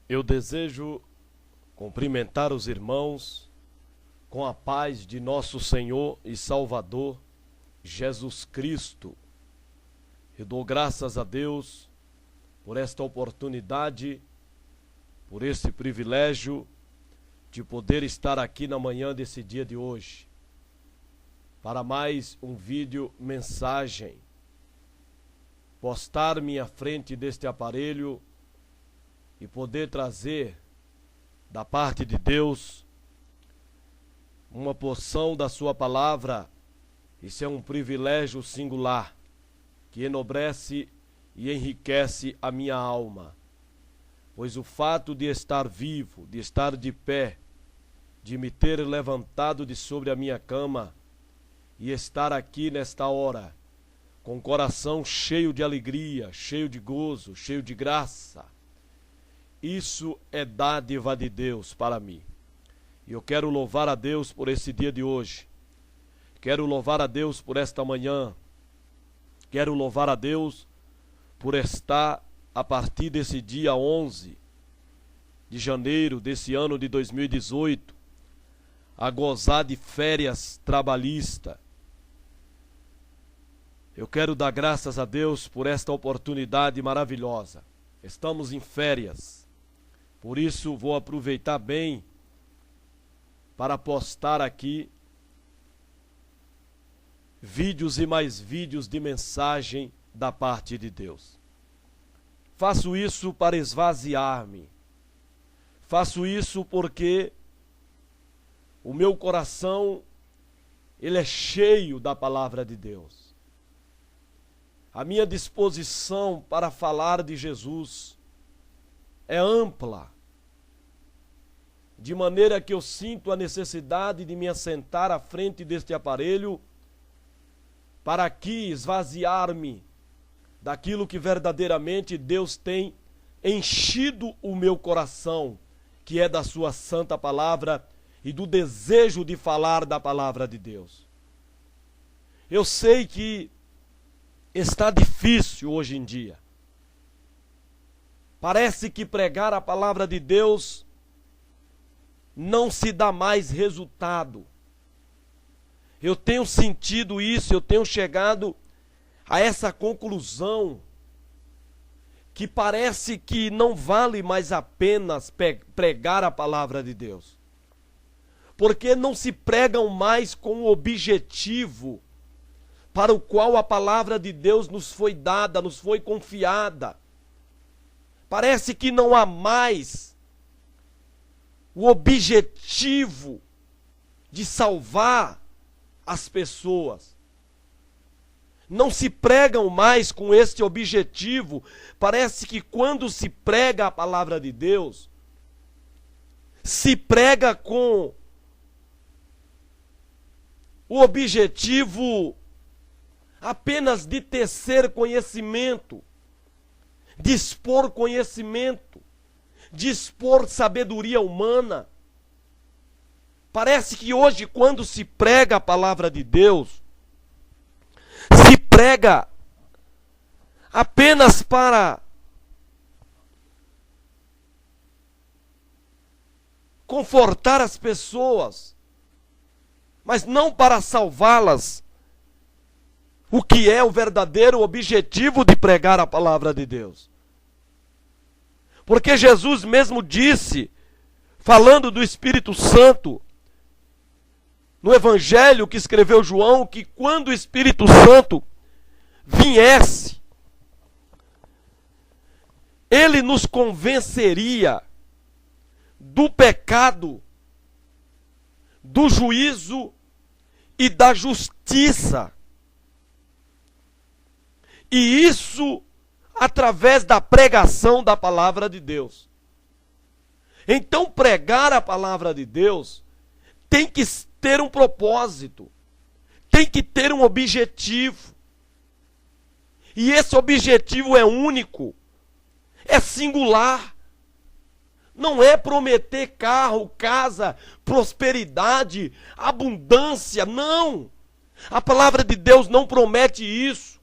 Eu desejo cumprimentar os irmãos com a paz de nosso Senhor e Salvador, Jesus Cristo. Eu dou graças a Deus por esta oportunidade, por esse privilégio de poder estar aqui na manhã desse dia de hoje, para mais um vídeo mensagem, postar-me à frente deste aparelho e poder trazer da parte de Deus uma porção da sua palavra. Isso é um privilégio singular que enobrece e enriquece a minha alma, pois o fato de estar vivo, de estar de pé, de me ter levantado de sobre a minha cama e estar aqui nesta hora com o coração cheio de alegria, cheio de gozo, cheio de graça, isso é dádiva de Deus para mim. E eu quero louvar a Deus por esse dia de hoje. Quero louvar a Deus por esta manhã. Quero louvar a Deus por estar a partir desse dia 11 de janeiro desse ano de 2018 a gozar de férias trabalhistas. Eu quero dar graças a Deus por esta oportunidade maravilhosa. Estamos em férias. Por isso vou aproveitar bem para postar aqui vídeos e mais vídeos de mensagem da parte de Deus. Faço isso para esvaziar-me. Faço isso porque o meu coração, ele é cheio da palavra de Deus. A minha disposição para falar de Jesus é ampla, de maneira que eu sinto a necessidade de me assentar à frente deste aparelho para aqui esvaziar-me daquilo que verdadeiramente Deus tem enchido o meu coração, que é da sua santa palavra e do desejo de falar da palavra de Deus. Eu sei que está difícil hoje em dia. Parece que pregar a palavra de Deus não se dá mais resultado. Eu tenho sentido isso, eu tenho chegado a essa conclusão que parece que não vale mais a pena pregar a palavra de Deus. Porque não se pregam mais com o objetivo para o qual a palavra de Deus nos foi dada, nos foi confiada. Parece que não há mais o objetivo de salvar as pessoas. Não se pregam mais com este objetivo. Parece que quando se prega a palavra de Deus, se prega com o objetivo apenas de tecer conhecimento, de expor conhecimento, de expor sabedoria humana. Parece que hoje, quando se prega a palavra de Deus, se prega apenas para confortar as pessoas, mas não para salvá-las. O que é o verdadeiro objetivo de pregar a palavra de Deus? Porque Jesus mesmo disse, falando do Espírito Santo, no Evangelho que escreveu João, que quando o Espírito Santo viesse, ele nos convenceria do pecado, do juízo e da justiça. E isso através da pregação da palavra de Deus. Então, pregar a palavra de Deus tem que ter um propósito, tem que ter um objetivo. E esse objetivo é único, é singular. Não é prometer carro, casa, prosperidade, abundância, não. A palavra de Deus não promete isso.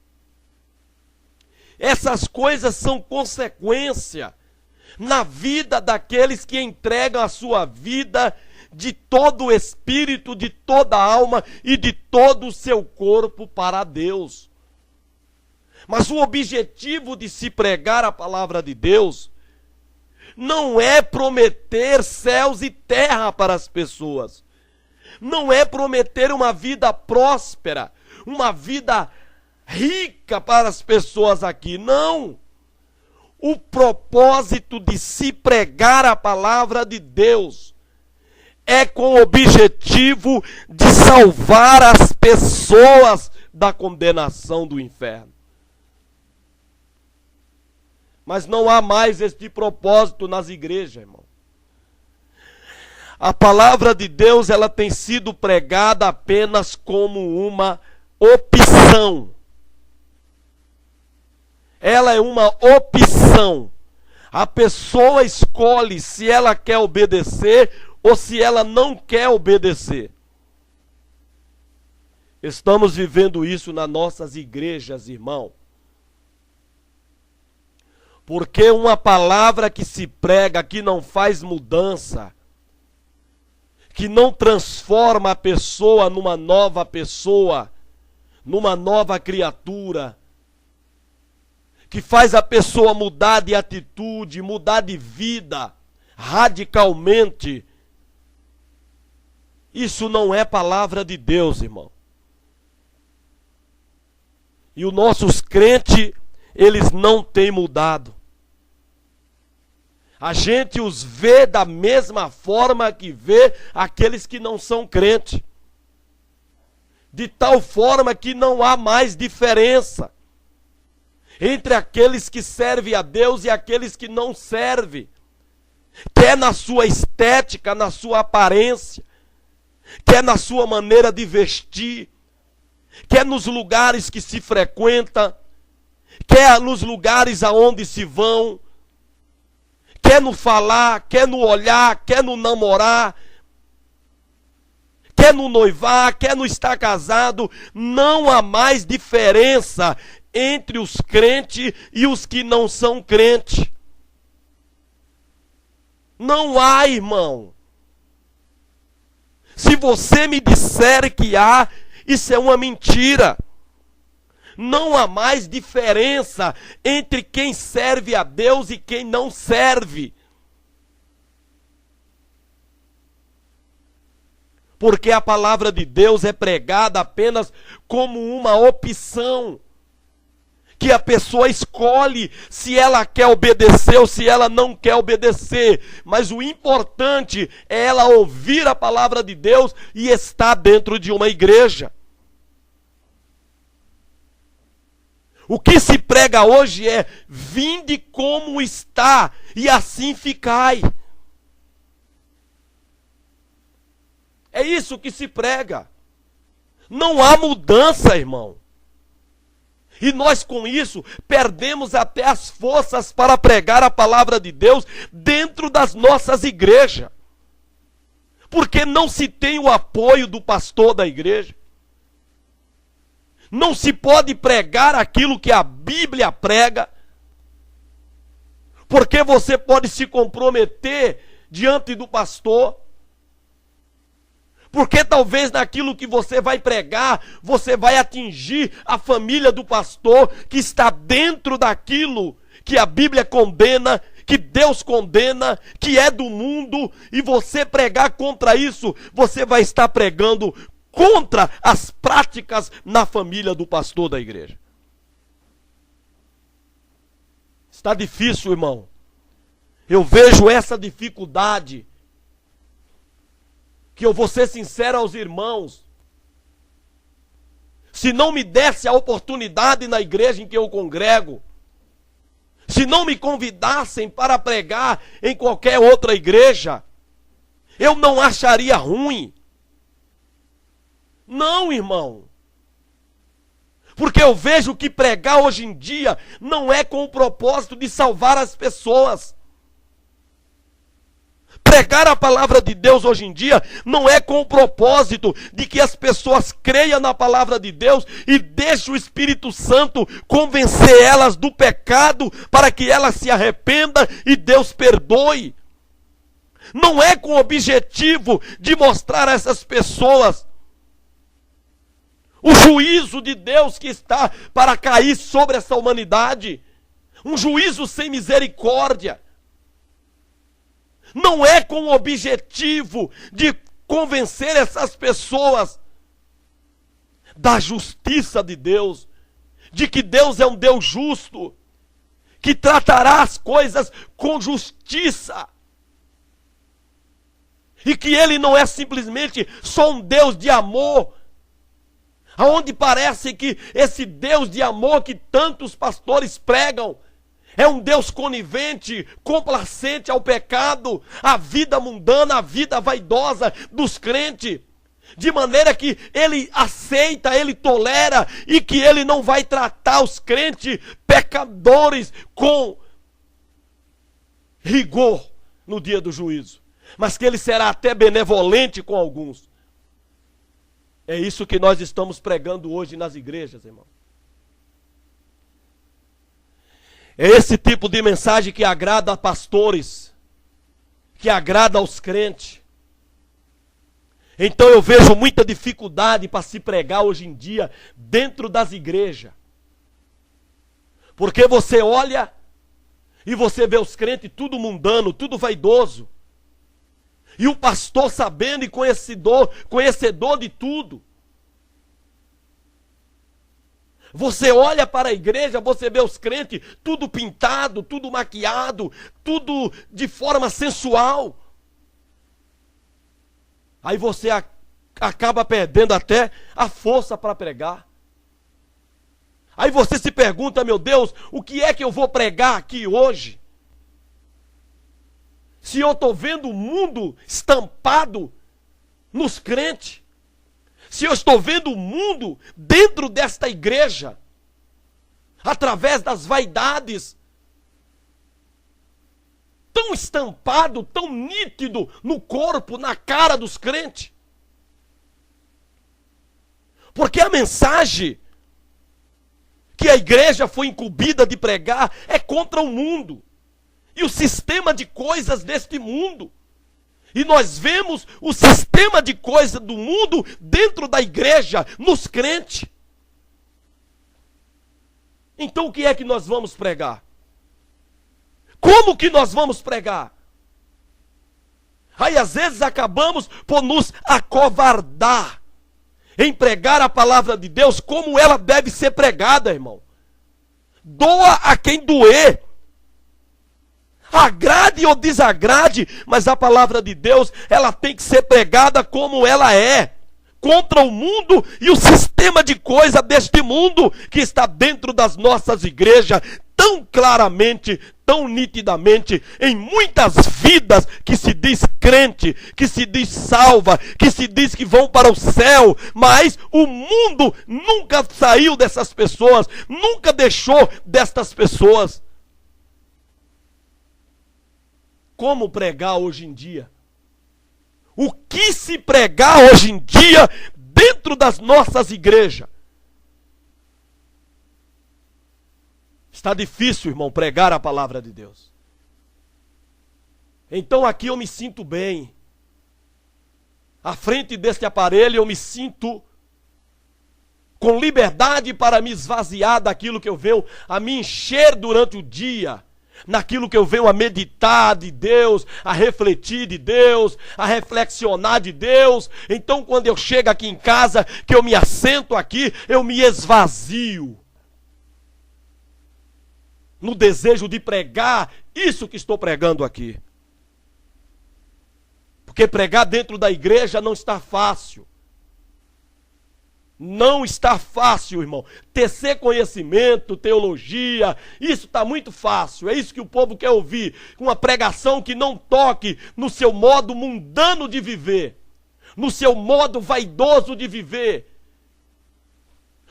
Essas coisas são consequência, na vida daqueles que entregam a sua vida de todo o espírito, de toda a alma e de todo o seu corpo para Deus. Mas o objetivo de se pregar a palavra de Deus não é prometer céus e terra para as pessoas. Não é prometer uma vida próspera, uma vida rica para as pessoas aqui. Não. O propósito de se pregar a palavra de Deus é com o objetivo de salvar as pessoas da condenação do inferno. Mas não há mais este propósito nas igrejas, irmão. A palavra de Deus, ela tem sido pregada apenas como uma opção. Ela é uma opção. A pessoa escolhe se ela quer obedecer ou se ela não quer obedecer. Estamos vivendo isso nas nossas igrejas, irmão. Porque uma palavra que se prega, que não faz mudança, que não transforma a pessoa numa nova pessoa, numa nova criatura, que faz a pessoa mudar de atitude, mudar de vida, radicalmente, isso não é palavra de Deus, irmão. E os nossos crentes, eles não têm mudado. A gente os vê da mesma forma que vê aqueles que não são crentes. De tal forma que não há mais diferença entre aqueles que servem a Deus e aqueles que não servem. Quer na sua estética, na sua aparência, quer na sua maneira de vestir, quer nos lugares que se frequenta, quer nos lugares aonde se vão, quer no falar, quer no olhar, quer no namorar, quer no noivar, quer no estar casado. Não há mais diferença entre os crentes e os que não são crentes. Não há, irmão. Se você me disser que há, isso é uma mentira. Não há mais diferença entre quem serve a Deus e quem não serve. Porque a palavra de Deus é pregada apenas como uma opção, que a pessoa escolhe se ela quer obedecer ou se ela não quer obedecer. Mas o importante é ela ouvir a palavra de Deus e estar dentro de uma igreja. O que se prega hoje é: vinde como está, e assim ficai. É isso que se prega. Não há mudança, irmão. E nós com isso perdemos até as forças para pregar a palavra de Deus dentro das nossas igrejas. Porque não se tem o apoio do pastor da igreja. Não se pode pregar aquilo que a Bíblia prega, porque você pode se comprometer diante do pastor, porque talvez naquilo que você vai pregar, você vai atingir a família do pastor que está dentro daquilo que a Bíblia condena, que Deus condena, que é do mundo, e você pregar contra isso, você vai estar pregando contra as práticas na família do pastor da igreja. Está difícil, irmão. Eu vejo essa dificuldade. Que eu vou ser sincero aos irmãos. Se não me desse a oportunidade na igreja em que eu congrego, se não me convidassem para pregar em qualquer outra igreja, eu não acharia ruim. Não, irmão. Porque eu vejo que pregar hoje em dia não é com o propósito de salvar as pessoas. Pregar a palavra de Deus hoje em dia não é com o propósito de que as pessoas creiam na palavra de Deus e deixem o Espírito Santo convencer elas do pecado para que elas se arrependam e Deus perdoe. Não é com o objetivo de mostrar a essas pessoas o juízo de Deus que está para cair sobre essa humanidade. Um juízo sem misericórdia. Não é com o objetivo de convencer essas pessoas da justiça de Deus, de que Deus é um Deus justo, que tratará as coisas com justiça, e que Ele não é simplesmente só um Deus de amor, aonde parece que esse Deus de amor que tantos pastores pregam é um Deus conivente, complacente ao pecado, à vida mundana, à vida vaidosa dos crentes. De maneira que Ele aceita, Ele tolera e que Ele não vai tratar os crentes pecadores com rigor no dia do juízo. Mas que Ele será até benevolente com alguns. É isso que nós estamos pregando hoje nas igrejas, irmão. É esse tipo de mensagem que agrada a pastores, que agrada aos crentes. Então eu vejo muita dificuldade para se pregar hoje em dia dentro das igrejas. Porque você olha e você vê os crentes tudo mundano, tudo vaidoso. E o pastor sabendo e conhecedor de tudo. Você olha para a igreja, você vê os crentes tudo pintado, tudo maquiado, tudo de forma sensual. Aí você acaba perdendo até a força para pregar. Aí você se pergunta, meu Deus, o que é que eu vou pregar aqui hoje? Se eu estou vendo o mundo estampado nos crentes. Se eu estou vendo o mundo dentro desta igreja, através das vaidades, tão estampado, tão nítido no corpo, na cara dos crentes. Porque a mensagem que a igreja foi incumbida de pregar é contra o mundo e o sistema de coisas deste mundo. E nós vemos o sistema de coisas do mundo dentro da igreja, nos crentes. Então o que é que nós vamos pregar? Como que nós vamos pregar? Aí às vezes acabamos por nos acovardar em pregar a palavra de Deus como ela deve ser pregada, irmão. Doa a quem doer. Agrade ou desagrade, mas a palavra de Deus, ela tem que ser pregada como ela é. Contra o mundo e o sistema de coisa deste mundo que está dentro das nossas igrejas, tão claramente, tão nitidamente, em muitas vidas que se diz crente, que se diz salva, que se diz que vão para o céu, mas o mundo nunca saiu dessas pessoas, nunca deixou destas pessoas. Como pregar hoje em dia? O que se pregar hoje em dia dentro das nossas igrejas? Está difícil, irmão, pregar a palavra de Deus. Então aqui eu me sinto bem. À frente deste aparelho eu me sinto com liberdade para me esvaziar daquilo que eu venho a me encher durante o dia. Naquilo que eu venho a meditar de Deus, a refletir de Deus, a reflexionar de Deus. Então quando eu chego aqui em casa, que eu me assento aqui, eu me esvazio. No desejo de pregar isso que estou pregando aqui. Porque pregar dentro da igreja não está fácil. Não está fácil, irmão. Tecer conhecimento, teologia, isso está muito fácil. É isso que o povo quer ouvir. Uma pregação que não toque no seu modo mundano de viver, no seu modo vaidoso de viver.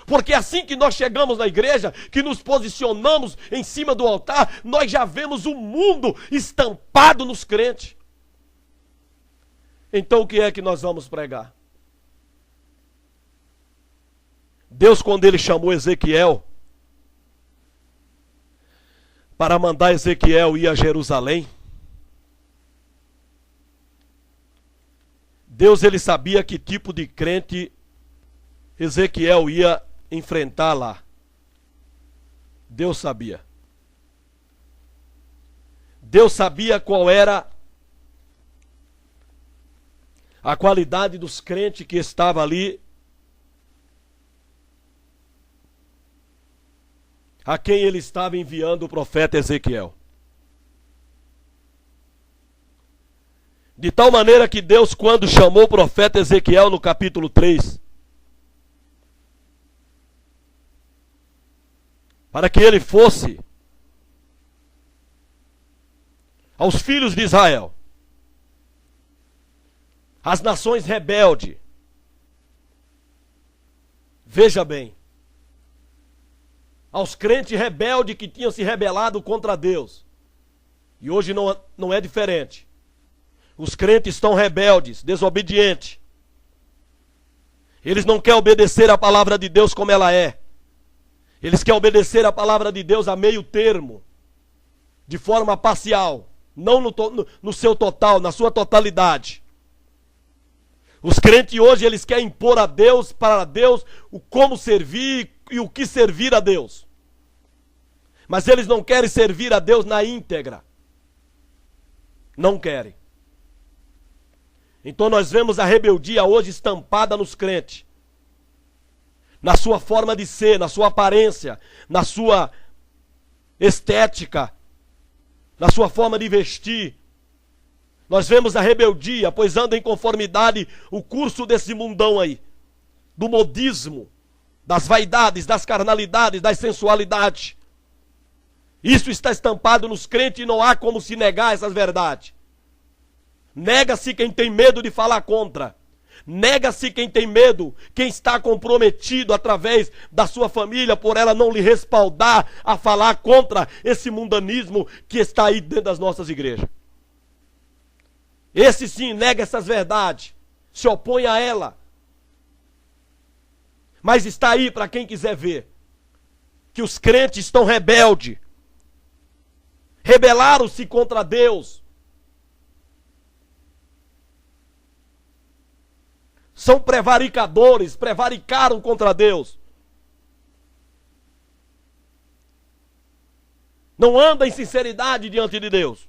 Porque assim que nós chegamos na igreja, que nos posicionamos em cima do altar, nós já vemos o mundo estampado nos crentes. Então o que é que nós vamos pregar? Deus, quando ele chamou Ezequiel para mandar Ezequiel ir a Jerusalém, Deus, ele sabia que tipo de crente Ezequiel ia enfrentar lá. Deus sabia. Deus sabia qual era a qualidade dos crentes que estavam ali, a quem ele estava enviando o profeta Ezequiel. De tal maneira que Deus, quando chamou o profeta Ezequiel no capítulo 3, para que ele fosse aos filhos de Israel, as nações rebeldes, veja bem, aos crentes rebeldes que tinham se rebelado contra Deus, e hoje não é diferente. Os crentes estão rebeldes, desobedientes. Eles não querem obedecer a palavra de Deus como ela é. Eles querem obedecer a palavra de Deus a meio termo, de forma parcial, não no seu total, na sua totalidade. Os crentes hoje, eles querem impor a Deus, para Deus, o como servir e o que servir a Deus. Mas eles não querem servir a Deus na íntegra. Não querem. Então nós vemos a rebeldia hoje estampada nos crentes. Na sua forma de ser, na sua aparência, na sua estética, na sua forma de vestir. Nós vemos a rebeldia, pois anda em conformidade o curso desse mundão aí. Do modismo, das vaidades, das carnalidades, das sensualidades. Isso está estampado nos crentes e não há como se negar essas verdades. Nega-se quem tem medo de falar contra. Nega-se quem tem medo, quem está comprometido através da sua família, por ela não lhe respaldar a falar contra esse mundanismo que está aí dentro das nossas igrejas. Esse sim nega essas verdades, se opõe a ela. Mas está aí para quem quiser ver, que os crentes estão rebeldes. Rebelaram-se contra Deus. São prevaricadores, prevaricaram contra Deus. Não andam em sinceridade diante de Deus.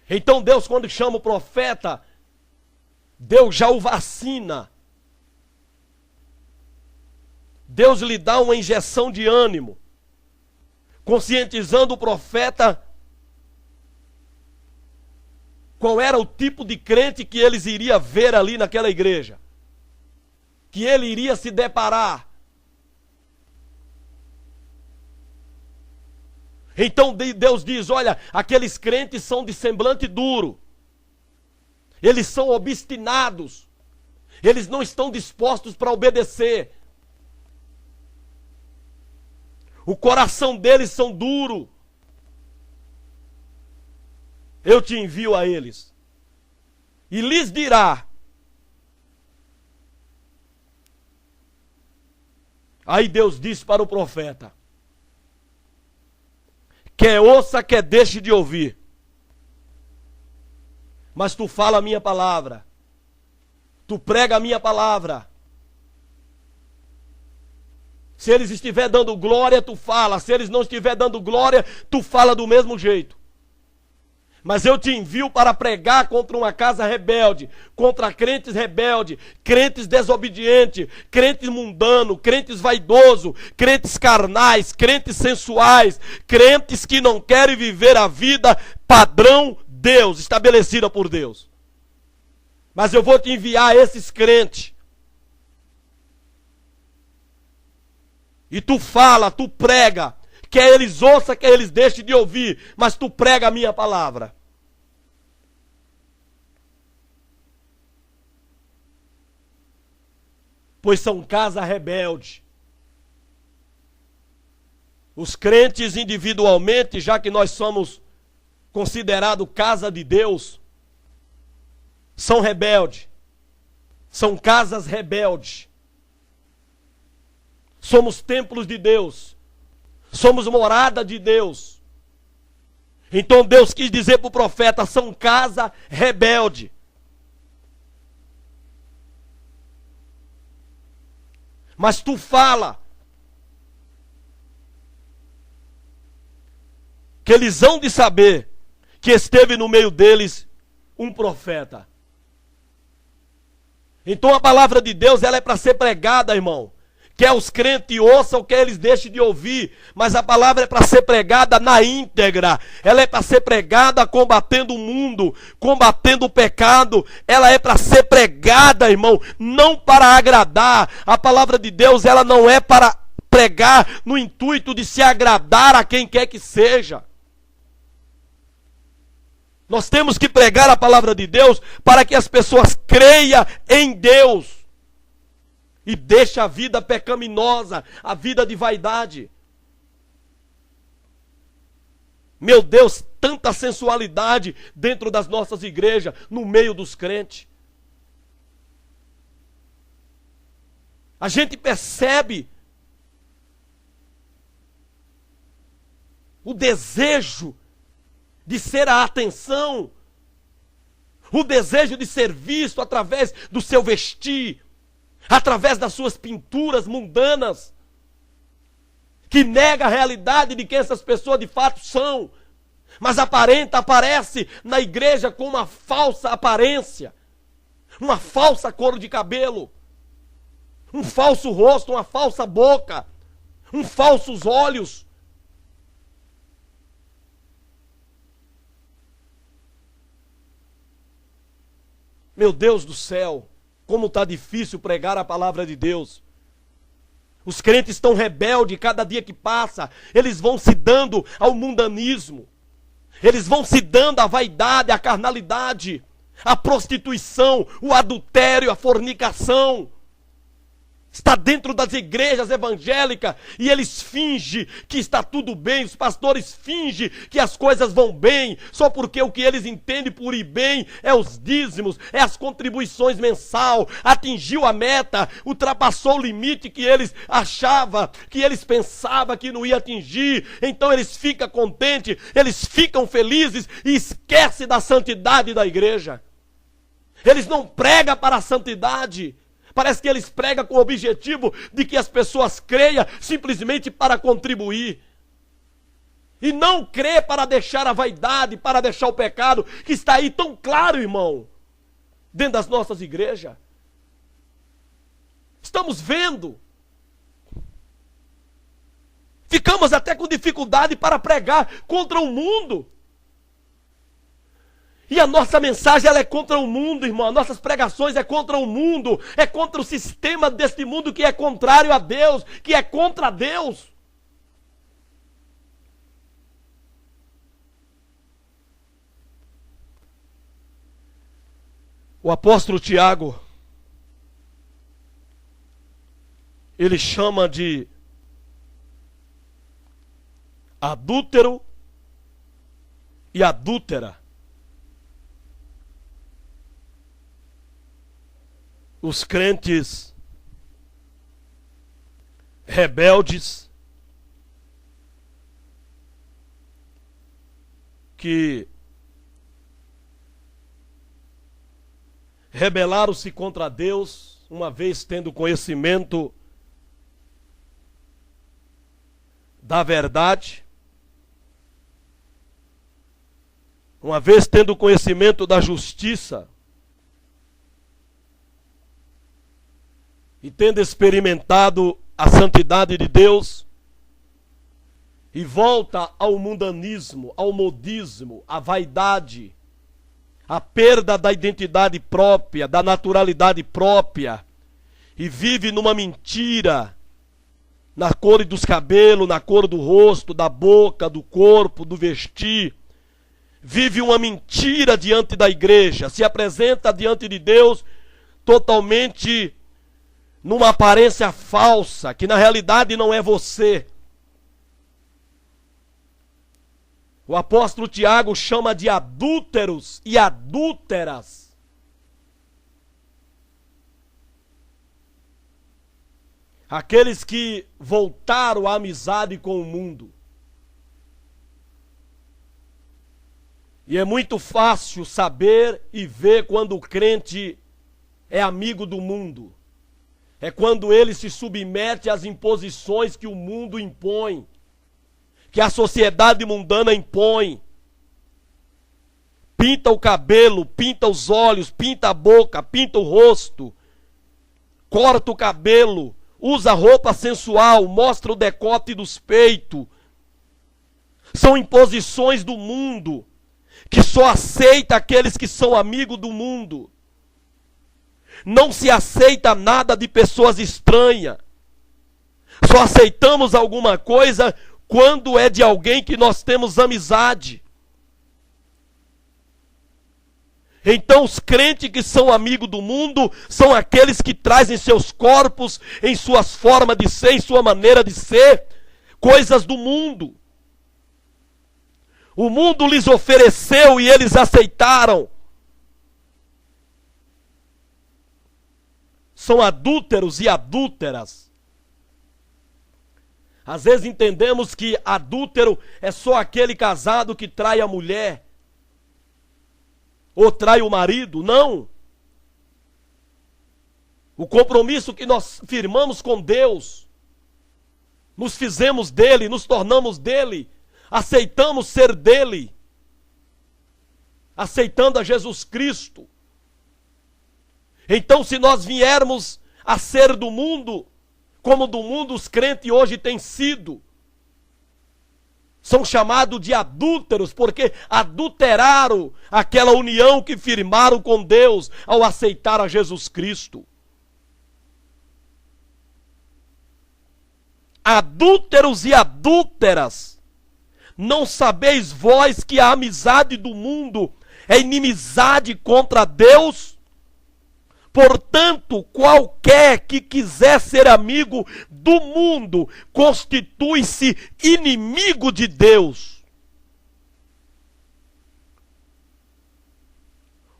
Então Deus, quando chama o profeta, Deus já o vacina. Deus lhe dá uma injeção de ânimo, conscientizando o profeta qual era o tipo de crente que eles iriam ver ali naquela igreja, que ele iria se deparar. Então Deus diz, olha, aqueles crentes são de semblante duro, eles são obstinados, eles não estão dispostos para obedecer, o coração deles são duro. Eu te envio a eles, e lhes dirá. Aí Deus disse para o profeta, quer ouça, quer deixe de ouvir, mas tu fala a minha palavra, tu prega a minha palavra. Se eles estiver dando glória, tu fala. Se eles não estiver dando glória, tu fala do mesmo jeito. Mas eu te envio para pregar contra uma casa rebelde, contra crentes rebeldes, crentes desobedientes, crentes mundanos, crentes vaidosos, crentes carnais, crentes sensuais, crentes que não querem viver a vida padrão Deus, estabelecida por Deus. Mas eu vou te enviar esses crentes. E tu fala, tu prega. Quer eles ouçam, quer eles deixem de ouvir, mas tu prega a minha palavra. Pois são casa rebelde. Os crentes individualmente, já que nós somos considerado casa de Deus, são rebeldes. São casas rebeldes. Somos templos de Deus. Somos morada de Deus. Então Deus quis dizer para o profeta, são casa rebelde. Mas tu fala que eles hão de saber que esteve no meio deles um profeta. Então a palavra de Deus, ela é para ser pregada, irmão. Quer os crentes ouçam, quer eles deixem de ouvir. Mas a palavra é para ser pregada na íntegra. Ela é para ser pregada combatendo o mundo, combatendo o pecado. Ela é para ser pregada, irmão, não para agradar. A palavra de Deus, ela não é para pregar no intuito de se agradar a quem quer que seja. Nós temos que pregar a palavra de Deus para que as pessoas creiam em Deus. E deixe a vida pecaminosa, a vida de vaidade. Meu Deus, tanta sensualidade dentro das nossas igrejas, no meio dos crentes. A gente percebe o desejo de ser a atenção, o desejo de ser visto através do seu vestir, através das suas pinturas mundanas, que nega a realidade de quem essas pessoas de fato são, mas aparece na igreja com uma falsa aparência, uma falsa cor de cabelo, um falso rosto, uma falsa boca, falsos olhos. Meu Deus do céu, como está difícil pregar a palavra de Deus. Os crentes estão rebeldes, cada dia que passa, eles vão se dando ao mundanismo. Eles vão se dando à vaidade, à carnalidade, à prostituição, o adultério, a fornicação. Está dentro das igrejas evangélicas e eles fingem que está tudo bem, os pastores fingem que as coisas vão bem, só porque o que eles entendem por ir bem é os dízimos, é as contribuições mensal, atingiu a meta, ultrapassou o limite que eles achavam, que eles pensavam que não ia atingir, então eles ficam contentes, eles ficam felizes e esquecem da santidade da igreja. Eles não pregam para a santidade. Parece que eles pregam com o objetivo de que as pessoas creiam simplesmente para contribuir. E não crê para deixar a vaidade, para deixar o pecado, que está aí tão claro, irmão, dentro das nossas igrejas. Estamos vendo. Ficamos até com dificuldade para pregar contra o mundo. E a nossa mensagem ela é contra o mundo, irmão. As nossas pregações é contra o mundo. É contra o sistema deste mundo que é contrário a Deus, que é contra Deus. O apóstolo Tiago, ele chama de adúltero e adúltera os crentes rebeldes que rebelaram-se contra Deus, uma vez tendo conhecimento da verdade, uma vez tendo conhecimento da justiça, e tendo experimentado a santidade de Deus, e volta ao mundanismo, ao modismo, à vaidade, à perda da identidade própria, da naturalidade própria, e vive numa mentira, na cor dos cabelos, na cor do rosto, da boca, do corpo, do vestir. Vive uma mentira diante da igreja, se apresenta diante de Deus totalmente numa aparência falsa, que na realidade não é você. O apóstolo Tiago chama de adúlteros e adúlteras. Aqueles que voltaram à amizade com o mundo. E é muito fácil saber e ver quando o crente é amigo do mundo. É quando ele se submete às imposições que o mundo impõe, que a sociedade mundana impõe. Pinta o cabelo, pinta os olhos, pinta a boca, pinta o rosto, corta o cabelo, usa roupa sensual, mostra o decote dos peitos. São imposições do mundo, que só aceita aqueles que são amigos do mundo. Não se aceita nada de pessoas estranhas. Só aceitamos alguma coisa quando é de alguém que nós temos amizade. Então os crentes que são amigos do mundo são aqueles que trazem seus corpos, em suas formas de ser, em sua maneira de ser, coisas do mundo. O mundo lhes ofereceu e eles aceitaram. São adúlteros e adúlteras. Às vezes entendemos que adúltero é só aquele casado que trai a mulher ou trai o marido. Não. O compromisso que nós firmamos com Deus, nos fizemos dele, nos tornamos dele, aceitamos ser dele, aceitando a Jesus Cristo. Então, se nós viermos a ser do mundo, como do mundo os crentes hoje têm sido, são chamados de adúlteros, porque adulteraram aquela união que firmaram com Deus ao aceitar a Jesus Cristo. Adúlteros e adúlteras, não sabeis vós que a amizade do mundo é inimizade contra Deus? Portanto, qualquer que quiser ser amigo do mundo, constitui-se inimigo de Deus.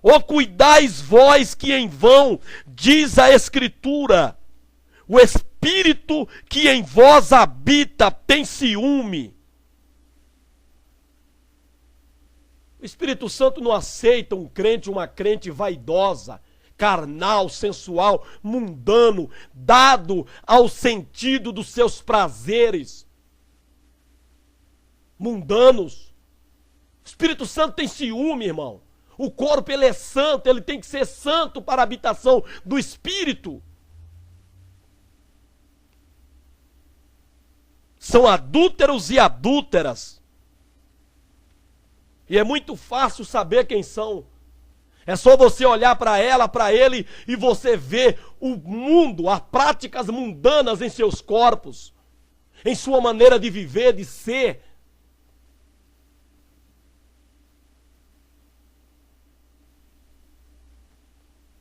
Ou cuidais vós que em vão, diz a Escritura, o Espírito que em vós habita tem ciúme. O Espírito Santo não aceita um crente, uma crente vaidosa, carnal, sensual, mundano, dado ao sentido dos seus prazeres mundanos. O Espírito Santo tem ciúme, irmão. O corpo, ele é santo, ele tem que ser santo para a habitação do Espírito. São adúlteros e adúlteras. E é muito fácil saber quem são. É só você olhar para ela, para ele, e você ver o mundo, as práticas mundanas em seus corpos, em sua maneira de viver, de ser.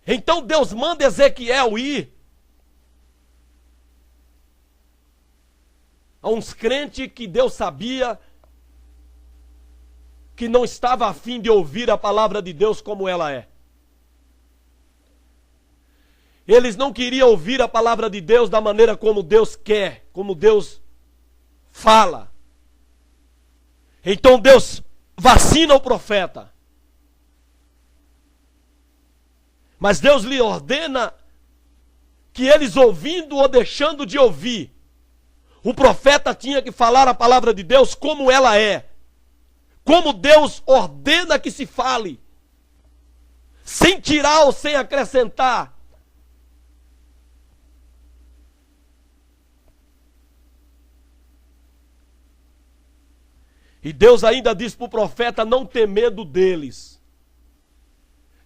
Então Deus manda Ezequiel ir a uns crentes que Deus sabia que não estava a fim de ouvir a palavra de Deus como ela é. Eles não queriam ouvir a palavra de Deus da maneira como Deus quer, como Deus fala. Então Deus vacina o profeta. Mas Deus lhe ordena que eles, ouvindo ou deixando de ouvir, o profeta tinha que falar a palavra de Deus como ela é. Como Deus ordena que se fale, sem tirar ou sem acrescentar. E Deus ainda diz para o profeta não ter medo deles.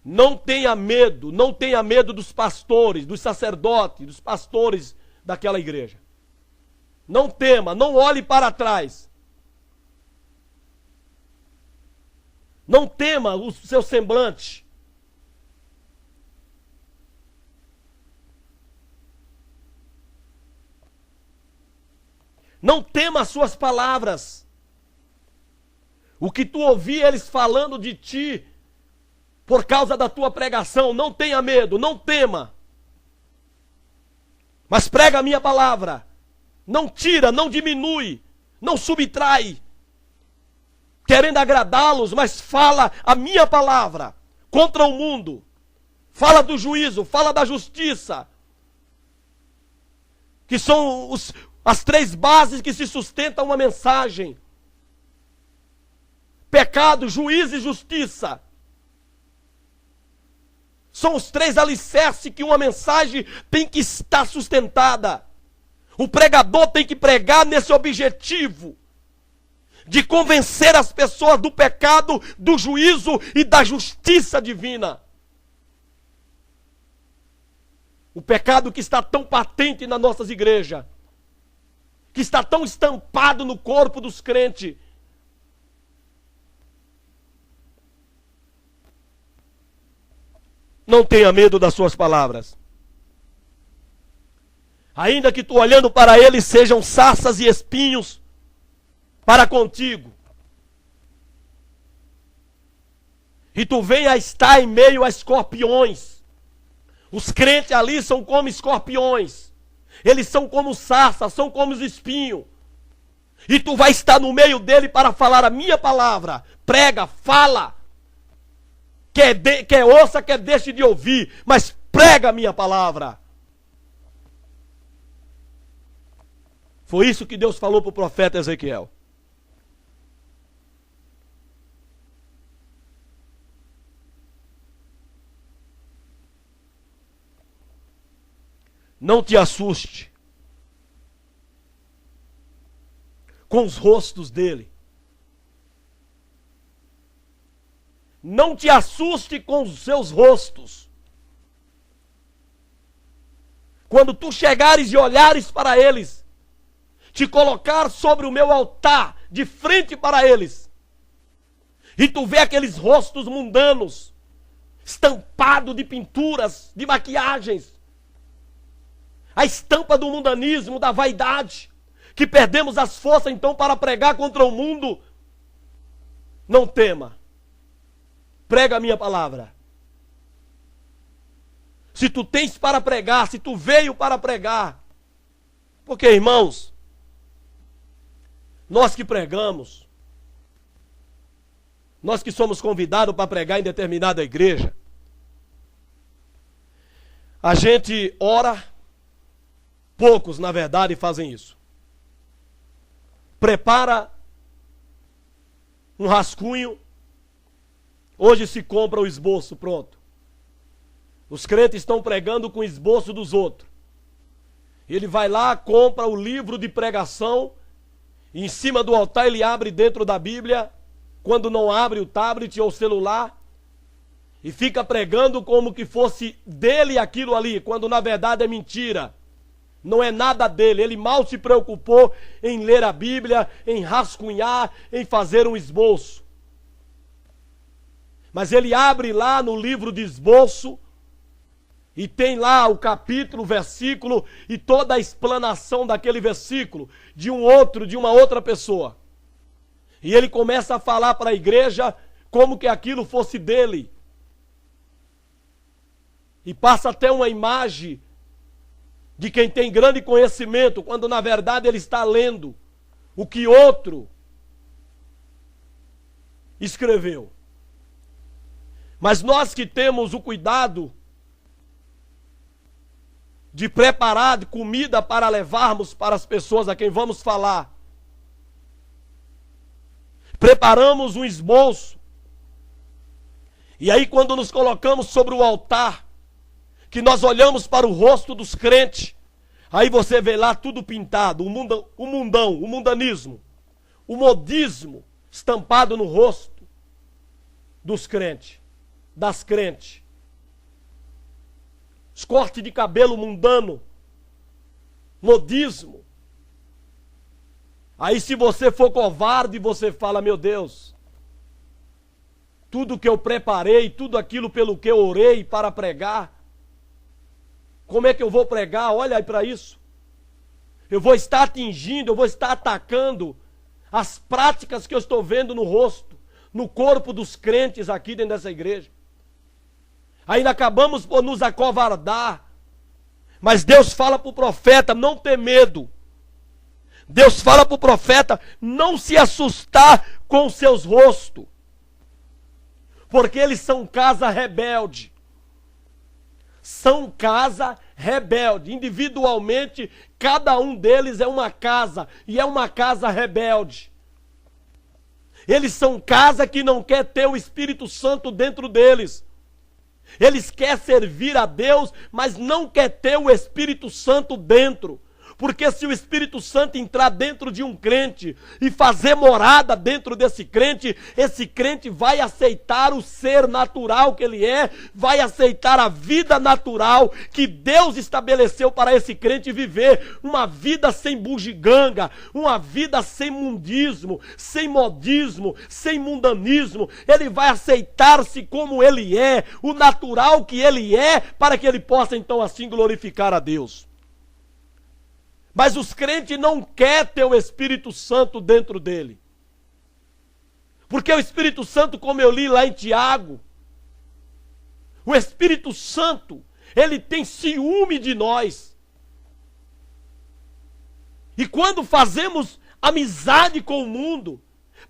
Não tenha medo dos pastores, dos sacerdotes, dos pastores daquela igreja. Não tema, não olhe para trás. Não tema o seu semblante. Não tema as suas palavras. o que tu ouvir eles falando de ti, por causa da tua pregação, não tenha medo, não tema. Mas prega a minha palavra. Não tira, não diminui, não subtrai, querendo agradá-los, mas fala a minha palavra contra o mundo. Fala do juízo, fala da justiça, que são as três bases que se sustentam uma mensagem: pecado, juízo e justiça. São os três alicerces que uma mensagem tem que estar sustentada. O pregador tem que pregar nesse objetivo de convencer as pessoas do pecado, do juízo e da justiça divina. O pecado que está tão patente nas nossas igrejas, que está tão estampado no corpo dos crentes. Não tenha medo das suas palavras. Ainda que tu olhando para eles sejam sarças e espinhos para contigo. E tu venha a estar em meio a escorpiões. Os crentes ali são como escorpiões. Eles são como sarças, são como os espinhos. E tu vai estar no meio dele para falar a minha palavra. Prega, fala. Quer ouça, quer deixe de ouvir, mas prega a minha palavra. Foi isso que Deus falou para o profeta Ezequiel. Não te assuste com os rostos dele. Não te assuste com os seus rostos. Quando tu chegares e olhares para eles, te colocar sobre o meu altar, de frente para eles, e tu vê aqueles rostos mundanos, estampados de pinturas, de maquiagens, a estampa do mundanismo, da vaidade, que perdemos as forças então para pregar contra o mundo. Não tema. Prega a minha palavra. Se tu tens para pregar, se tu veio para pregar. Porque, irmãos, nós que pregamos, nós que somos convidados para pregar em determinada igreja, a gente ora, poucos na verdade fazem isso. Prepara um rascunho. Hoje se compra o esboço pronto. Os crentes estão pregando com o esboço dos outros. Ele vai lá, compra o livro de pregação, e em cima do altar ele abre dentro da Bíblia, quando não abre o tablet ou o celular, e fica pregando como que fosse dele aquilo ali, quando na verdade é mentira. Não é nada dele. Ele mal se preocupou em ler a Bíblia, em rascunhar, em fazer um esboço. Mas ele abre lá no livro de esboço e tem lá o capítulo, o versículo e toda a explanação daquele versículo de uma outra pessoa. E ele começa a falar para a igreja como que aquilo fosse dele. E passa até uma imagem de quem tem grande conhecimento, quando na verdade ele está lendo o que outro escreveu. Mas nós que temos o cuidado de preparar comida para levarmos para as pessoas a quem vamos falar, preparamos um esboço, e aí quando nos colocamos sobre o altar, que nós olhamos para o rosto dos crentes, aí você vê lá tudo pintado, o mundão, o mundanismo, o modismo estampado no rosto dos crentes, das crentes. Os cortes de cabelo mundano, modismo. Aí se você for covarde, você fala, meu Deus, tudo que eu preparei, tudo aquilo pelo que eu orei para pregar, como é que eu vou pregar? Olha aí para isso. Eu vou estar atingindo, eu vou estar atacando as práticas que eu estou vendo no rosto, no corpo dos crentes aqui dentro dessa igreja. Ainda acabamos por nos acovardar. Mas Deus fala para o profeta não ter medo. Deus fala para o profeta não se assustar com os seus rostos. Porque eles são casa rebelde. São casa rebelde. Individualmente, cada um deles é uma casa. E é uma casa rebelde. Eles são casa que não quer ter o Espírito Santo dentro deles. Eles querem servir a Deus, mas não quer ter o Espírito Santo dentro. Porque se o Espírito Santo entrar dentro de um crente e fazer morada dentro desse crente, esse crente vai aceitar o ser natural que ele é, vai aceitar a vida natural que Deus estabeleceu para esse crente viver. Uma vida sem bugiganga, uma vida sem mundismo, sem modismo, sem mundanismo. Ele vai aceitar-se como ele é, o natural que ele é, para que ele possa então assim glorificar a Deus. Mas os crentes não querem ter o Espírito Santo dentro dele. Porque o Espírito Santo, como eu li lá em Tiago, o Espírito Santo, ele tem ciúme de nós. E quando fazemos amizade com o mundo,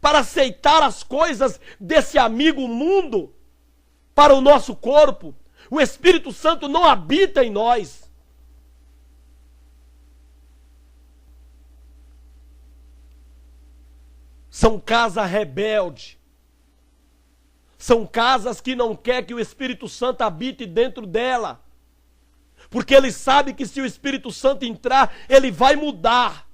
para aceitar as coisas desse amigo mundo, para o nosso corpo, o Espírito Santo não habita em nós. São casas rebeldes. São casas que não querem que o Espírito Santo habite dentro dela. Porque ele sabe que se o Espírito Santo entrar, ele vai mudar.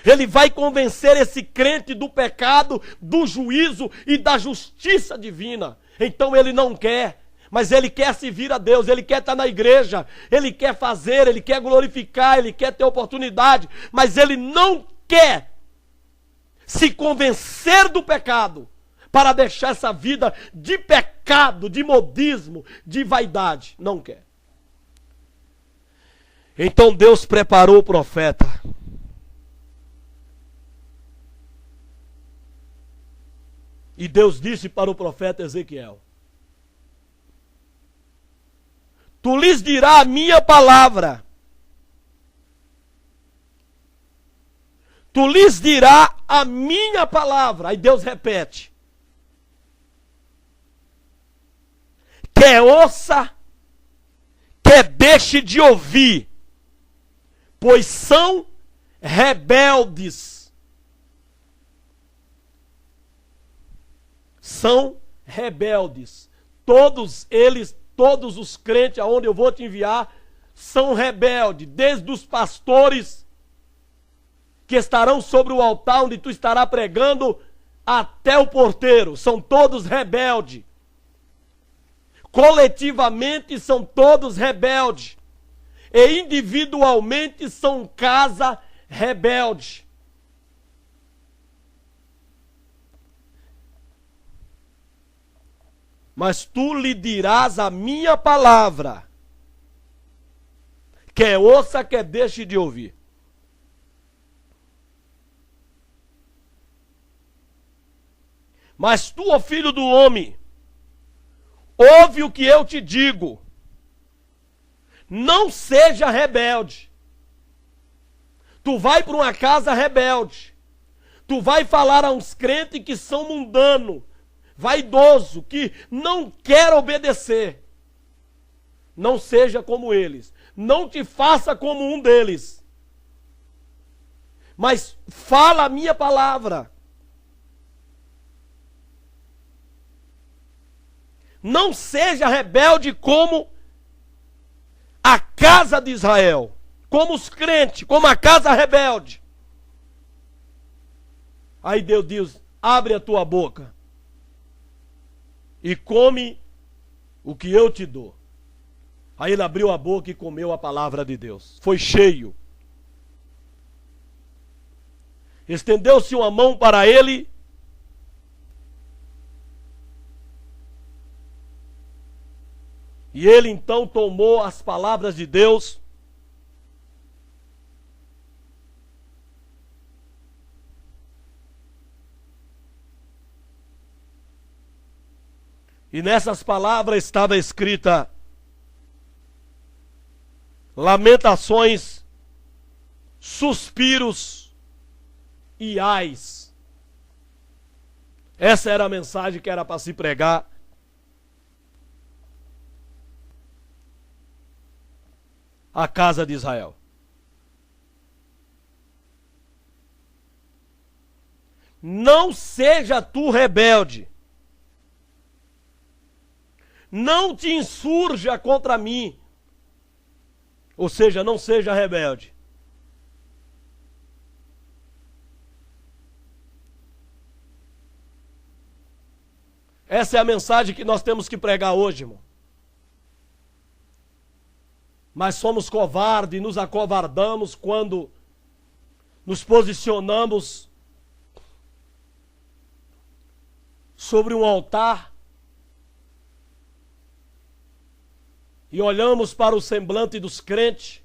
Ele vai convencer esse crente do pecado, do juízo e da justiça divina. Então ele não quer. Mas ele quer servir a Deus, ele quer estar na igreja, ele quer fazer, ele quer glorificar, ele quer ter oportunidade. Mas ele não quer se convencer do pecado, para deixar essa vida de pecado, de modismo, de vaidade. Não quer. Então Deus preparou o profeta. E Deus disse para o profeta Ezequiel: tu lhes dirás a minha palavra. Tu lhes dirá a minha palavra. Aí Deus repete: quer ouça, quer deixe de ouvir, pois são rebeldes. São rebeldes. Todos eles, todos os crentes aonde eu vou te enviar, são rebeldes, desde os pastores que estarão sobre o altar onde tu estará pregando, até o porteiro. São todos rebeldes. Coletivamente são todos rebeldes. E individualmente são casa rebelde. Mas tu lhe dirás a minha palavra. Quer ouça, quer deixe de ouvir. Mas tu, ó filho do homem, ouve o que eu te digo. Não seja rebelde. Tu vai para uma casa rebelde. Tu vai falar a uns crentes que são mundanos, vaidoso, que não quer obedecer. Não seja como eles. Não te faça como um deles. Mas fala a minha palavra. Não seja rebelde como a casa de Israel, como os crentes, como a casa rebelde. Aí Deus diz: abre a tua boca e come o que eu te dou. Aí ele abriu a boca e comeu a palavra de Deus. Foi cheio. Estendeu-se uma mão para ele. E ele então tomou as palavras de Deus E nessas palavras estava escrita: lamentações, suspiros e ais. Essa era a mensagem que era para se pregar. A casa de Israel. Não seja tu rebelde. Não te insurja contra mim. Ou seja, não seja rebelde. Essa é a mensagem que nós temos que pregar hoje, irmão. Mas somos covardes, nos acovardamos quando nos posicionamos sobre um altar e olhamos para o semblante dos crentes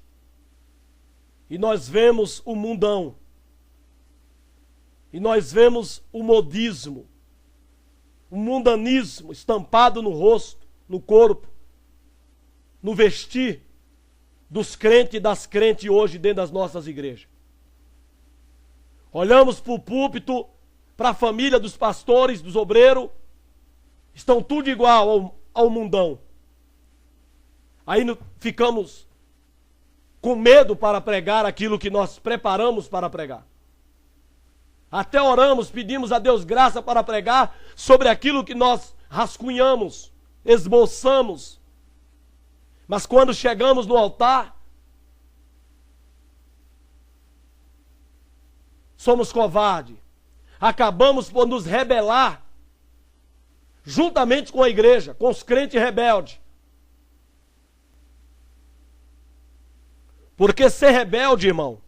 e nós vemos o mundão, e nós vemos o modismo, o mundanismo estampado no rosto, no corpo, no vestir dos crentes e das crentes hoje dentro das nossas igrejas. Olhamos para o púlpito, para a família dos pastores, dos obreiros, estão tudo igual ao mundão. Aí ficamos com medo para pregar aquilo que nós preparamos para pregar. Até oramos, pedimos a Deus graça para pregar sobre aquilo que nós rascunhamos, esboçamos. Mas quando chegamos no altar, somos covardes. Acabamos por nos rebelar, juntamente com a igreja, com os crentes rebeldes. Porque ser rebelde, irmão,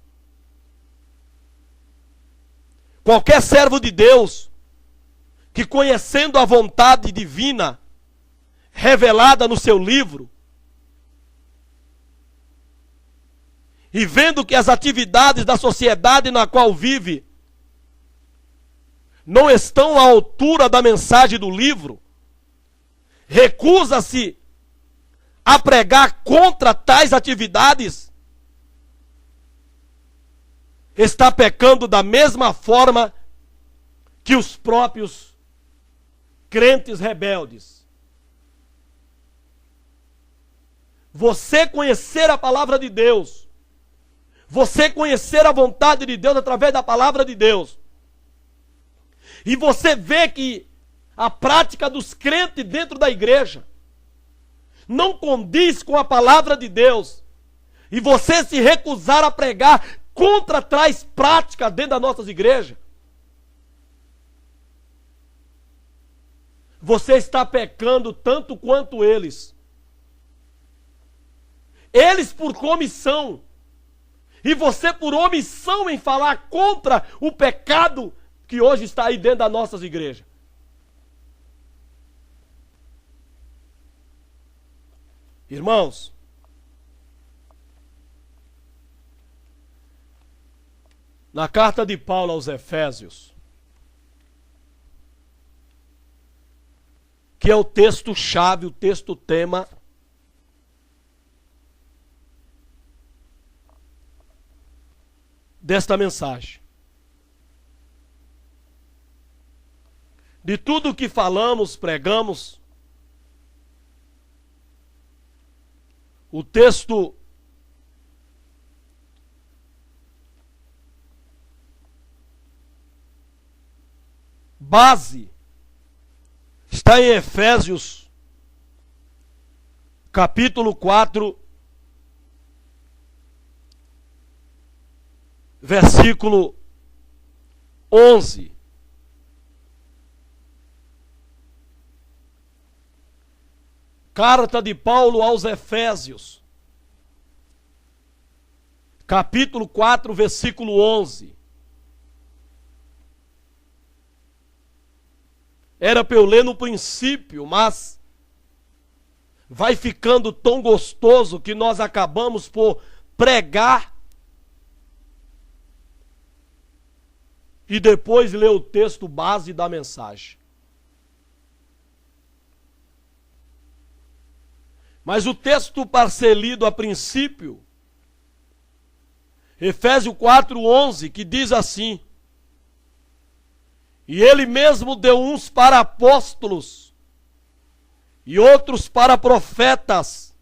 qualquer servo de Deus que, conhecendo a vontade divina revelada no seu livro, e vendo que as atividades da sociedade na qual vive não estão à altura da mensagem do livro, recusa-se a pregar contra tais atividades, está pecando da mesma forma que os próprios crentes rebeldes. Você conhecer a palavra de Deus, você conhecer a vontade de Deus através da palavra de Deus, e você vê que a prática dos crentes dentro da igreja não condiz com a palavra de Deus, e você se recusar a pregar contra tais práticas dentro das nossas igrejas, você está pecando tanto quanto eles. Eles por comissão, e você por omissão em falar contra o pecado que hoje está aí dentro das nossas igrejas. Irmãos, na carta de Paulo aos Efésios, que é o texto-chave, o texto-tema desta mensagem. De tudo que falamos, pregamos, o texto base está em Efésios, capítulo 4, versículo 11. Carta de Paulo aos Efésios, capítulo 4, versículo 11. Era para eu ler no princípio, mas vai ficando tão gostoso que nós acabamos por pregar e depois ler o texto base da mensagem. Mas o texto para ser lido a princípio, Efésios 4:11, que diz assim: e ele mesmo deu uns para apóstolos, e outros para profetas,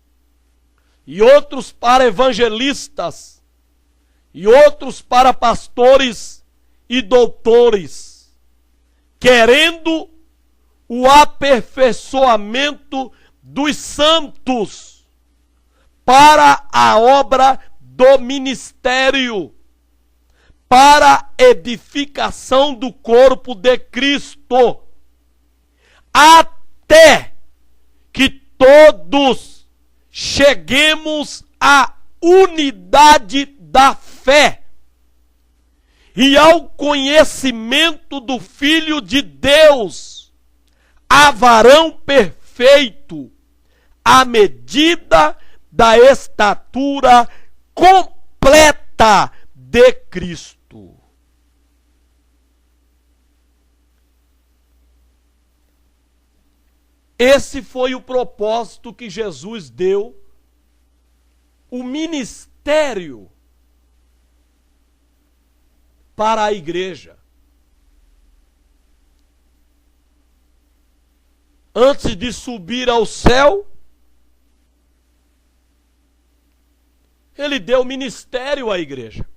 e outros para evangelistas, e outros para pastores e doutores, querendo o aperfeiçoamento dos santos para a obra do ministério, para a edificação do corpo de Cristo, até que todos cheguemos à unidade da fé e ao conhecimento do Filho de Deus, a varão perfeito, à medida da estatura completa de Cristo. Esse foi o propósito que Jesus deu, o ministério para a igreja. Antes de subir ao céu, ele deu ministério à igreja.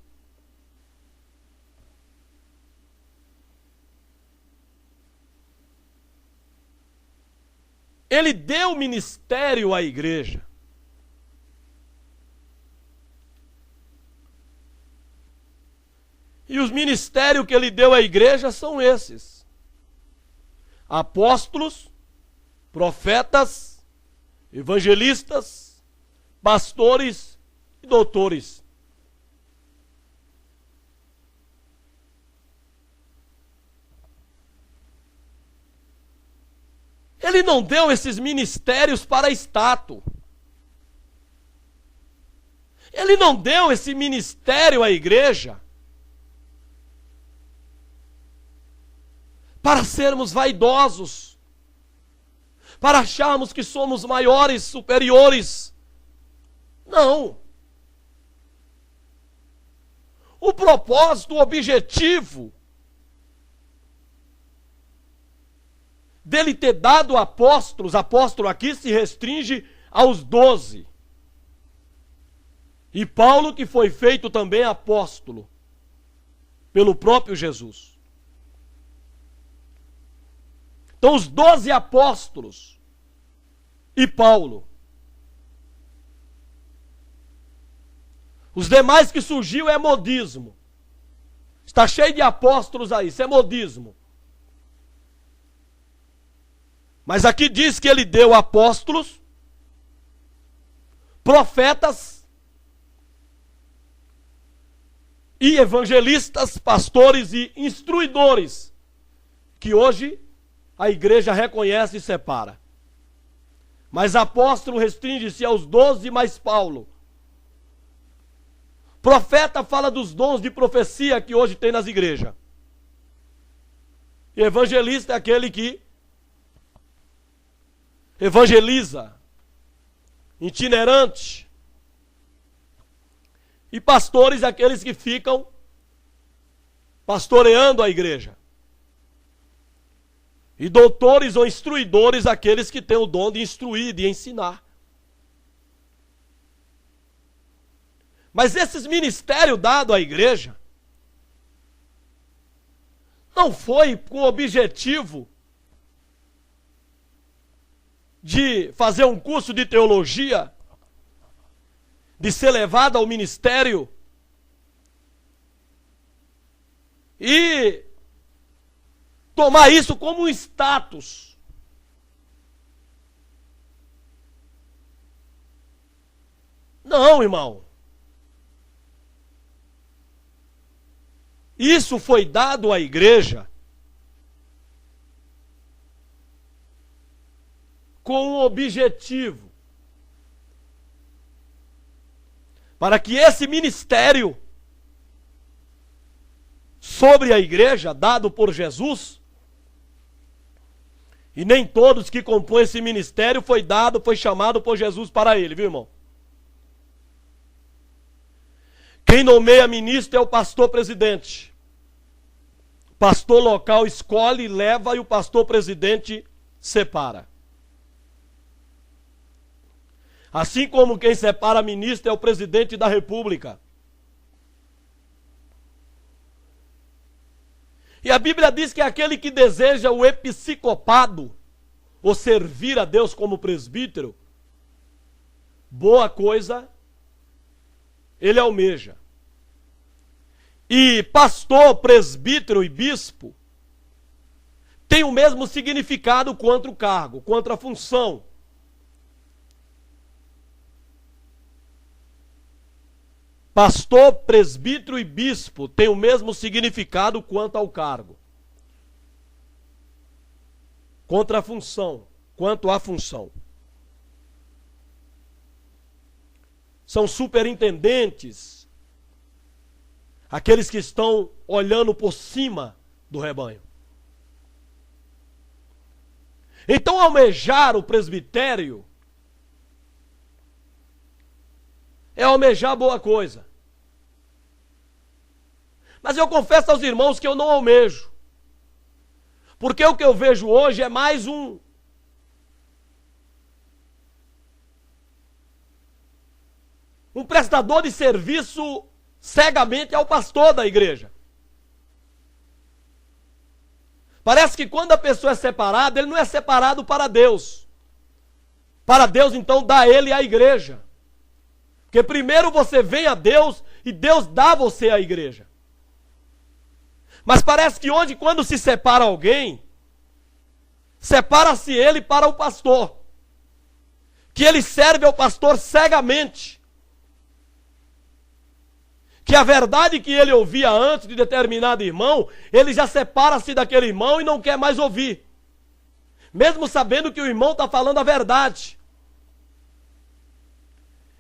Ele deu ministério à igreja. E os ministérios que ele deu à igreja são esses: apóstolos, profetas, evangelistas, pastores e doutores. Ele não deu esses ministérios para status. Ele não deu esse ministério à igreja para sermos vaidosos, para acharmos que somos maiores, superiores. Não. O propósito, o objetivo dele ter dado apóstolos, apóstolo aqui se restringe aos 12. E Paulo, que foi feito também apóstolo pelo próprio Jesus. Então os 12 apóstolos e Paulo. Os demais que surgiu é modismo. Está cheio de apóstolos aí, isso é modismo. Mas aqui diz que ele deu apóstolos, profetas e evangelistas, pastores e instruidores, que hoje a igreja reconhece e separa. Mas apóstolo restringe-se aos 12 mais Paulo. Profeta fala dos dons de profecia que hoje tem nas igrejas. E evangelista é aquele que evangeliza, itinerante. E pastores, aqueles que ficam pastoreando a igreja. E doutores ou instruidores, aqueles que têm o dom de instruir, de ensinar. Mas esses ministérios dados à igreja não foi com o objetivo de fazer um curso de teologia, de ser levado ao ministério e tomar isso como um status. Não, irmão. Isso foi dado à igreja com um objetivo, para que esse ministério sobre a igreja, dado por Jesus, E nem todos que compõem esse ministério foi chamado por Jesus para ele, viu, irmão? Quem nomeia ministro é o pastor presidente. O pastor local escolhe, leva e o pastor presidente separa. Assim como quem separa ministro é o presidente da República. E a Bíblia diz que aquele que deseja o episcopado, ou servir a Deus como presbítero, boa coisa ele almeja. E pastor, presbítero e bispo tem o mesmo significado quanto o cargo, quanto a função. Pastor, presbítero e bispo têm o mesmo significado quanto ao cargo. Contra a função, quanto à função. São superintendentes, aqueles que estão olhando por cima do rebanho. Então, almejar o presbitério é almejar boa coisa. Mas eu confesso aos irmãos que eu não almejo. Porque o que eu vejo hoje é mais um prestador de serviço cegamente ao pastor da igreja. Parece que quando a pessoa é separada, ele não é separado para Deus. Para Deus, então, dá ele à igreja. Porque primeiro você vem a Deus e Deus dá você à igreja. Mas parece que hoje, quando se separa alguém, separa-se ele para o pastor. Que ele serve ao pastor cegamente. Que a verdade que ele ouvia antes de determinado irmão, ele já separa-se daquele irmão e não quer mais ouvir. Mesmo sabendo que o irmão está falando a verdade.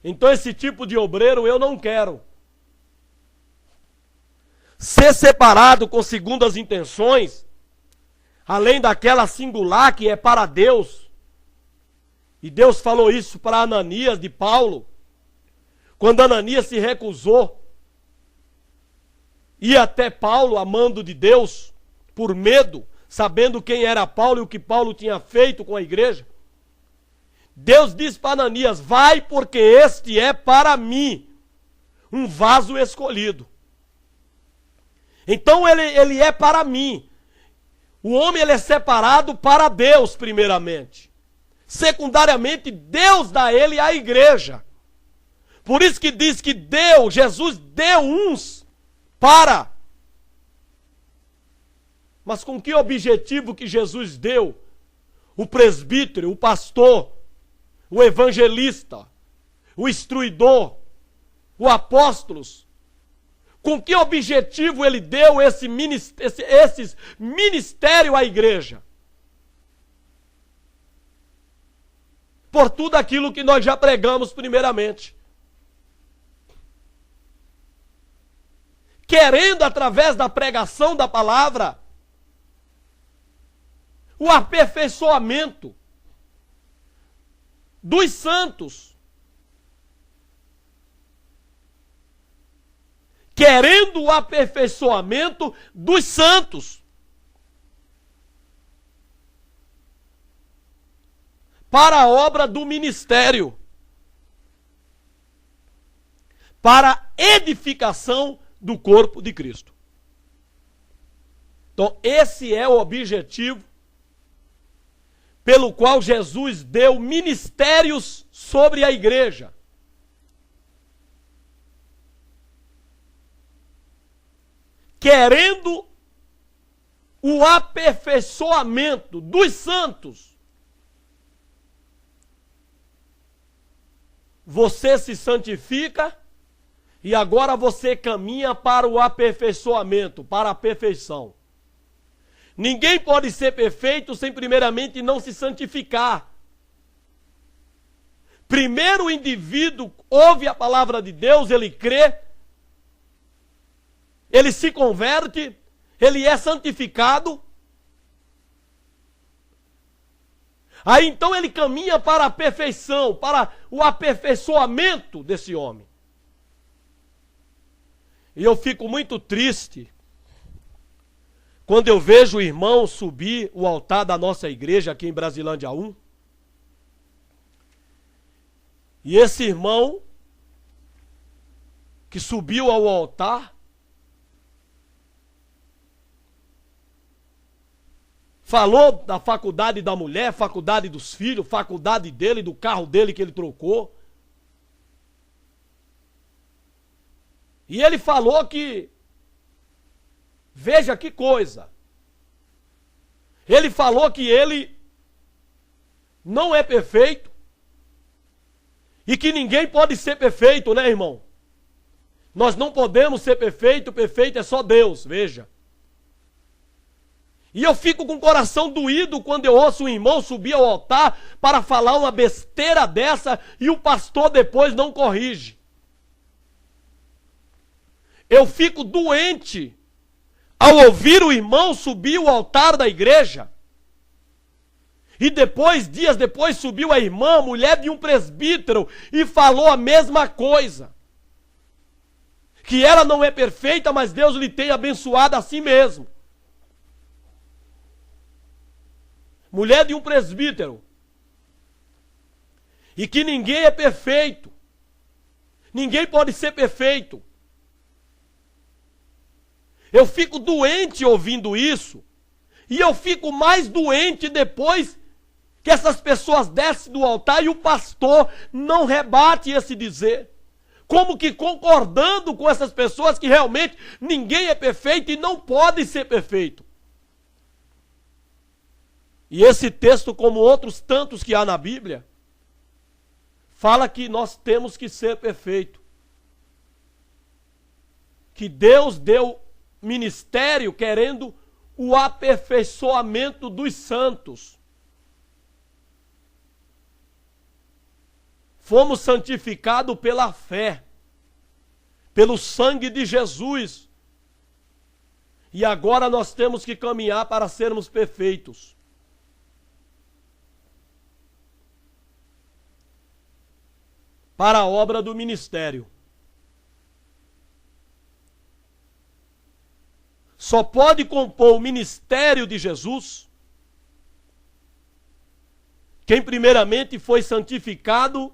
Então esse tipo de obreiro eu não quero. Ser separado com segundas intenções, além daquela singular que é para Deus. E Deus falou isso para Ananias de Paulo, quando Ananias se recusou ir até Paulo, amando de Deus, por medo, sabendo quem era Paulo e o que Paulo tinha feito com a igreja. Deus disse para Ananias: vai, porque este é para mim um vaso escolhido. Então ele é para mim. O homem ele é separado para Deus primeiramente. Secundariamente, Deus dá ele à igreja. Por isso que diz que Jesus deu uns para. Mas com que objetivo que Jesus deu? O presbítero, o pastor, o evangelista, o instruidor, o apóstolos. Com que objetivo ele deu esses ministérios à igreja? Por tudo aquilo que nós já pregamos primeiramente. Querendo, através da pregação da palavra, o aperfeiçoamento dos santos. Querendo o aperfeiçoamento dos santos. Para a obra do ministério. Para a edificação do corpo de Cristo. Então, esse é o objetivo pelo qual Jesus deu ministérios sobre a igreja. Querendo o aperfeiçoamento dos santos. Você se santifica e agora você caminha para o aperfeiçoamento, para a perfeição. Ninguém pode ser perfeito sem primeiramente não se santificar. Primeiro o indivíduo ouve a palavra de Deus, ele crê, ele se converte, ele é santificado. Aí então ele caminha para a perfeição, para o aperfeiçoamento desse homem. E eu fico muito triste quando eu vejo o irmão subir o altar da nossa igreja aqui em Brasilândia 1. E esse irmão que subiu ao altar falou da faculdade da mulher, faculdade dos filhos, faculdade dele, do carro dele que ele trocou. E ele falou que, veja que coisa, ele falou que ele não é perfeito e que ninguém pode ser perfeito, né, irmão? Nós não podemos ser perfeito, perfeito é só Deus, veja. E eu fico com o coração doído quando eu ouço um irmão subir ao altar para falar uma besteira dessa e o pastor depois não corrige. Eu fico doente ao ouvir o irmão subir o altar da igreja e depois, dias depois, subiu a irmã, mulher de um presbítero, e falou a mesma coisa. Que ela não é perfeita, mas Deus lhe tem abençoado assim mesmo. Mulher de um presbítero. E que ninguém é perfeito. Ninguém pode ser perfeito. Eu fico doente ouvindo isso. E eu fico mais doente depois que essas pessoas descem do altar e o pastor não rebate esse dizer. Como que concordando com essas pessoas que realmente ninguém é perfeito e não pode ser perfeito. E esse texto, como outros tantos que há na Bíblia, fala que nós temos que ser perfeitos. Que Deus deu ministério querendo o aperfeiçoamento dos santos. Fomos santificados pela fé, pelo sangue de Jesus. E agora nós temos que caminhar para sermos perfeitos. Para a obra do ministério. Só pode compor o ministério de Jesus quem primeiramente foi santificado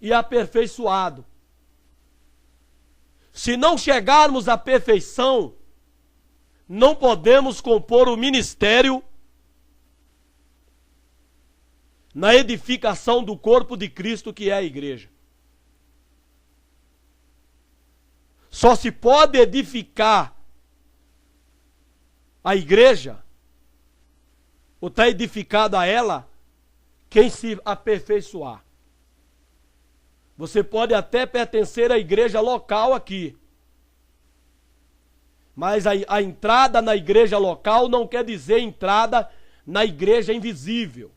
e aperfeiçoado. Se não chegarmos à perfeição, não podemos compor o ministério na edificação do corpo de Cristo, que é a igreja. Só se pode edificar a igreja, ou está edificada a ela, quem se aperfeiçoar. Você pode até pertencer à igreja local aqui, mas a entrada na igreja local não quer dizer entrada na igreja invisível.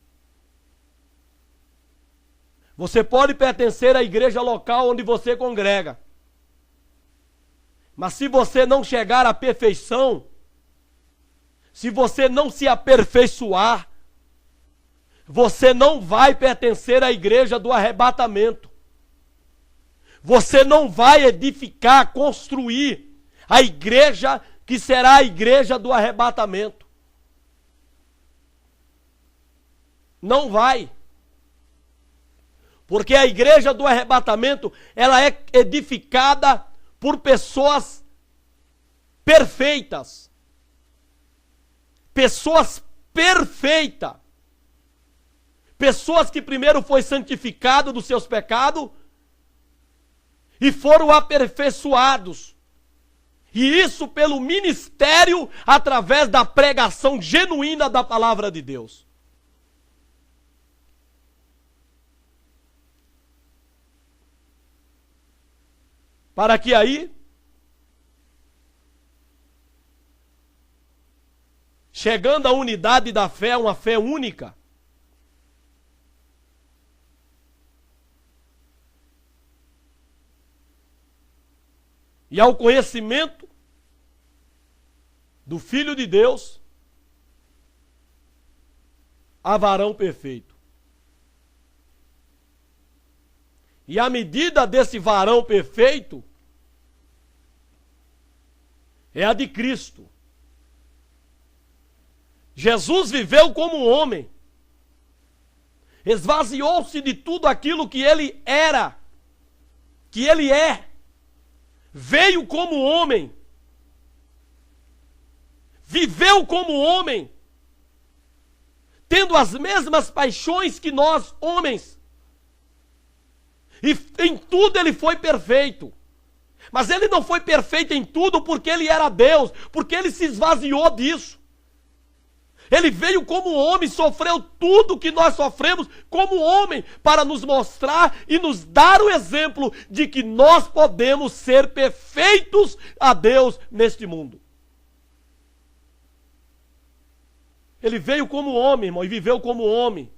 Você pode pertencer à igreja local onde você congrega. Mas se você não chegar à perfeição, se você não se aperfeiçoar, você não vai pertencer à igreja do arrebatamento. Você não vai edificar, construir a igreja que será a igreja do arrebatamento. Não vai. Porque a igreja do arrebatamento, ela é edificada por pessoas perfeitas. Pessoas perfeitas. Pessoas que primeiro foi santificado dos seus pecados e foram aperfeiçoados. E isso pelo ministério através da pregação genuína da palavra de Deus. Para que aí, chegando à unidade da fé, uma fé única, e ao conhecimento do Filho de Deus, a varão perfeito. E a medida desse varão perfeito é a de Cristo. Jesus viveu como homem. Esvaziou-se de tudo aquilo que ele era, que ele é. Veio como homem. Viveu como homem. Tendo as mesmas paixões que nós, homens. E em tudo ele foi perfeito. Mas ele não foi perfeito em tudo porque ele era Deus, porque ele se esvaziou disso. Ele veio como homem, sofreu tudo que nós sofremos como homem, para nos mostrar e nos dar o exemplo de que nós podemos ser perfeitos a Deus neste mundo. Ele veio como homem, irmão, e viveu como homem.